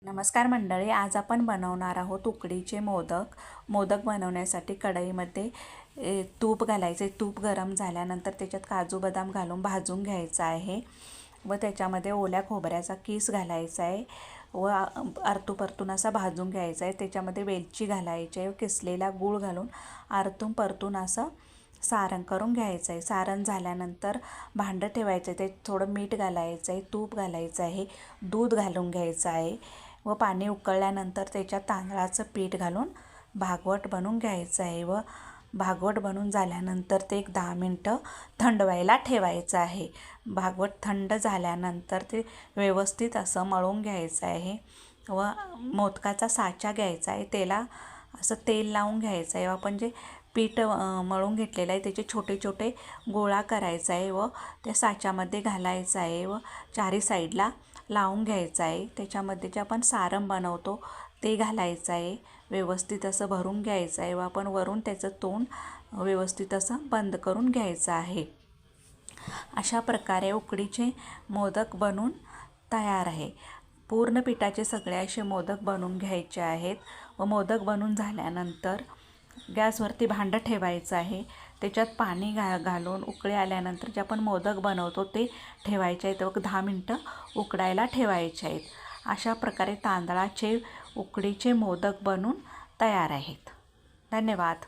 नमस्कार मंडळी, आज आपण बनवणार आहोत उकडीचे मोदक. मोदक बनवण्यासाठी कढईमध्ये तूप घालायचे. तूप गरम झाल्यानंतर त्याच्यात काजू बदाम घालून भाजून घ्यायचं आहे व त्याच्यामध्ये ओल्या खोबऱ्याचा किस घालायचा आहे व आरतू परतून असा भाजून घ्यायचा आहे. त्याच्यामध्ये वेलची घालायची आहे, किसलेला गूळ घालून आरतून परतून असं सारण करून घ्यायचं आहे. सारण झाल्यानंतर भांडं ठेवायचं आहे, ते थोडं मीठ घालायचं आहे, तूप घालायचं आहे, दूध घालून घ्यायचं आहे व पाणी उकळल्यानंतर त्याच्यात तांदळाचं पीठ घालून भागवट बनवून घ्यायचं आहे व भागवट बनवून झाल्यानंतर ते 10 मिनटं थंड व्हायला ठेवायचं आहे. भागवट थंड झाल्यानंतर ते व्यवस्थित असं मळून घ्यायचं आहे व मोदकाचा साचा घ्यायचा आहे. त्याला असं तेल लावून घ्यायचं आहे. आपण जे पीठ मळून घेतलेलं आहे त्याचे छोटे छोटे गोळा करायचा आहे व त्या साच्यामध्ये घालायचं आहे व चारी साईडला लावून घ्यायचं आहे. त्याच्यामध्ये जे आपण सारण बनवतो ते घालायचं आहे. व्यवस्थित असं भरून घ्यायचं आहे व आपण वरून त्याचं तोंड व्यवस्थित असं बंद करून घ्यायचं आहे. अशा प्रकारे उकडीचे मोदक बनून तयार आहे. पूर्ण पिठाचे सगळे असे मोदक बनवून घ्यायचे आहेत व मोदक बनवून झाल्यानंतर गॅसवरती भांडं ठेवायचं आहे. त्याच्यात पाणी घालून उकळी आल्यानंतर जे आपण मोदक बनवतो ते ठेवायचे आहेत व 10 मिनटं उकडायला ठेवायचे आहेत. अशा प्रकारे तांदळाचे उकडीचे मोदक बनून तयार आहेत. धन्यवाद.